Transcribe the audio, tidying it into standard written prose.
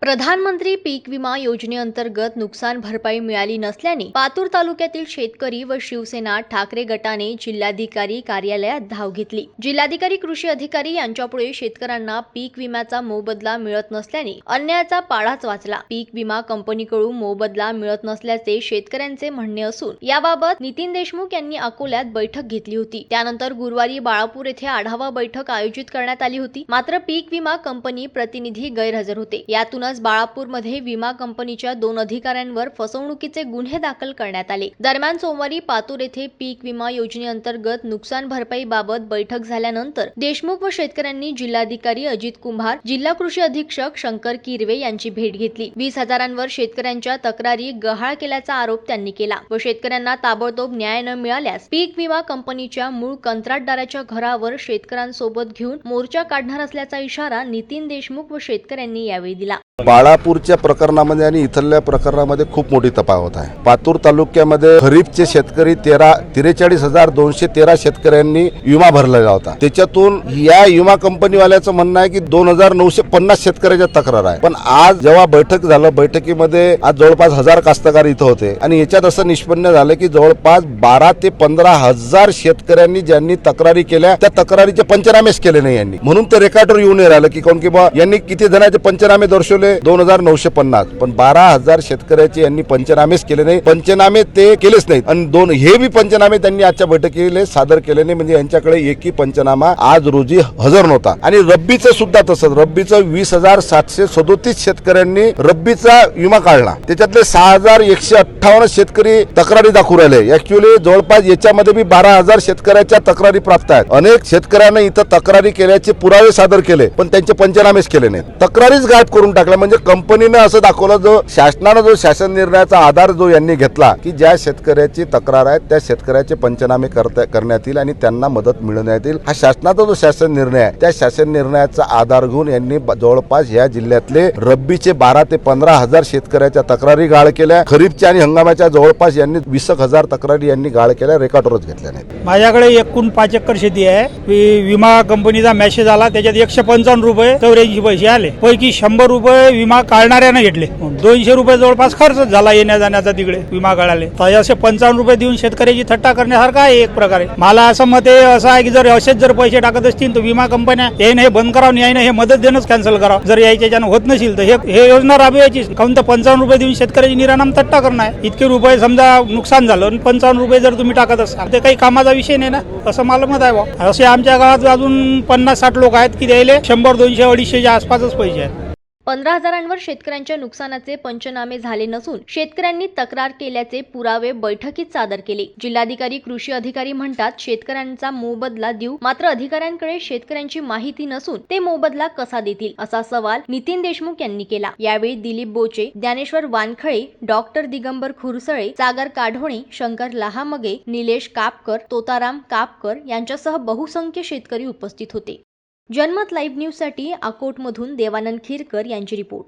प्रधानमंत्री पीक विमा योजनेअंतर्गत नुकसान भरपाई मिळाली नसल्याने पातूर तालुक्यातील शेतकरी व शिवसेना ठाकरे गटाने जिल्हाधिकारी कार्यालयात धाव घेतली। जिल्हाधिकारी कृषी अधिकारी यांच्यापुढे शेतकऱ्यांना पीक विम्याचा मोबदला मिळत नसल्याने अन्यायाचा पाढाच वाचला। पीक विमा कंपनीकडून मोबदला मिळत नसल्याचे शेतकऱ्यांचे म्हणणे असून याबाबत नितीन देशमुख यांनी अकोल्यात बैठक घेतली होती। त्यानंतर गुरुवारी बाळापूर येथे आढावा बैठक आयोजित करण्यात आली होती। मात्र पीक विमा कंपनी प्रतिनिधी गैरहजर होते। यातून बाळापूरमध्ये विमा कंपनीच्या 2 अधिकाऱ्यांवर फसवणुकीचे गुन्हे दाखल करण्यात आले। दरम्यान सोमवारी पातूर येथे पीक विमा योजनेअंतर्गत नुकसान भरपाई बाबत बैठक झाल्यानंतर देशमुख व शेतकऱ्यांनी जिल्हाधिकारी अजित कुंभार, जिल्हा कृषी अधीक्षक शंकर किरवे यांची भेट घेतली। 20,000वर शेतकऱ्यांच्या तक्रारी गहाळ केल्याचा आरोप त्यांनी केला व शेतकऱ्यांना ताबडतोब न्याय न मिळाल्यास पीक विमा कंपनीच्या मूळ कंत्राटदाराच्या घरावर शेतकऱ्यांसोबत घेऊन मोर्चा काढणार असल्याचा इशारा नितीन देशमुख व शेतकऱ्यांनी यावेळी दिला। बाळापूरच्या प्रकरणामध्ये आणि इथल्या प्रकरणामध्ये खूप मोठी तफावत आहे। पातूर तालुक्यामध्ये खरीपचे शेतकरी 43,213 शेतकऱ्यांनी विमा भरलेला होता। त्याच्यातून या विमा कंपनीवाल्याचं म्हणणं आहे की 2,950 शेतकऱ्याच्या तक्रार आहे। पण आज जेव्हा बैठक झालं, बैठकीमध्ये आज जवळपास 1000 कास्तकार इथं होते आणि याच्यात असं निष्पन्न झालं की जवळपास 12 ते 15,000 शेतकऱ्यांनी ज्यांनी तक्रारी केल्या त्या तक्रारीचे पंचनामेच केले नाही यांनी, म्हणून ते रेकॉर्डवर येऊन राहिलं की कोण की बा यांनी किती जणांचे पंचनामे दर्शवले 2,950, पण 12,000 शेतकऱ्याचे यांनी पंचनामेच केले नाही। पंचनामे ते केलेच नाहीत आणि हे बी पंचनामे त्यांनी आजच्या बैठकीला सादर केले नाही, म्हणजे यांच्याकडे एकही पंचनामा आज रोजी हजर नव्हता। आणि रब्बीचं सुद्धा तसंच, रब्बीचं 20,737 शेतकऱ्यांनी रब्बीचा विमा काढला। त्याच्यातले 6,158 शेतकरी तक्रारी दाखवू राहिले। ऍक्च्युअली जवळपास याच्यामध्ये बी 12,000 शेतकऱ्याच्या तक्रारी प्राप्त आहेत। अनेक शेतकऱ्यांना इथं तक्रारी केल्याचे पुरावे सादर केले, पण त्यांचे पंचनामेच केले नाहीत, तक्रारीच गायब करून टाकल्या। म्हणजे कंपनीने असं दाखवलं, जो शासनाने जो शासन निर्णयाचा आधार जो यांनी घेतला की ज्या शेतकऱ्याची तक्रार आहे त्या शेतकऱ्याचे पंचनामे करण्यात येईल आणि त्यांना मदत मिळवण्यात येईल, हा शासनाचा जो शासन निर्णय आहे त्या शासन निर्णयाचा आधार घेऊन यांनी जवळपास या जिल्ह्यातले रब्बीचे 12 ते 15,000 शेतकऱ्याच्या तक्रारी गाळ केल्या। खरीपच्या आणि हंगामाच्या जवळपास यांनी 20,000 तक्रारी यांनी गाळ केल्या, रेकॉर्डवरच घेतल्या नाही। माझ्याकडे एकूण 5 एकर शेती आहे। विमा कंपनीचा मेसेज आला, त्याच्यात 155 रुपये 84 पैसे आले, पैकी 100 रुपये विमा काढणाऱ्याने घेतले। 200 रुपये जवळपास खर्च झाला येण्या जाण्याचा तिकडे विमा काढायला। तर असे 55 रुपये देऊन शेतकऱ्याची थट्टा करण्यासारखा आहे एक प्रकारे। मला असं मत आहे असं आहे की जर असेच जर पैसे टाकत असतील तर विमा कंपन्या याने हे बंद करावं, याने हे मदत देणंच कॅन्सल करावं। जर याच्यानं होत नसेल तर हे योजना राबवायची, काऊन तर 55 रुपये देऊन शेतकऱ्याची निरानाम थट्टा करणं आहे। इतके रुपये समजा नुकसान झालं आणि 55 रुपये जर तुम्ही टाकत असाल तर काही कामाचा विषय नाही ना, असं मला मत आहे बा। असे आमच्या गावात अजून 50-60 लोक आहेत की द्यायले 100, 200, 250च्या आसपासच पैसे आहेत। 15,000वर शेतकऱ्यांच्या नुकसानाचे पंचनामे झाले नसून शेतकऱ्यांनी तक्रार केल्याचे पुरावे बैठकीत सादर केले। जिल्हाधिकारी कृषी अधिकारी म्हणतात शेतकऱ्यांचा मोबदला देऊ, मात्र अधिकाऱ्यांकडे शेतकऱ्यांची माहिती नसून ते मोबदला कसा देतील असा सवाल नितीन देशमुख यांनी केला। यावेळी दिलीप बोचे, ज्ञानेश्वर वानखळे, डॉक्टर दिगंबर खुरसळे, सागर काढोणे, शंकर लहामगे, निलेश कापकर, तोताराम कापकर यांच्यासह बहुसंख्य शेतकरी उपस्थित होते। जनमत लाईव्ह न्यूजसाठी अकोटमधून देवानंद खिरकर यांची रिपोर्ट।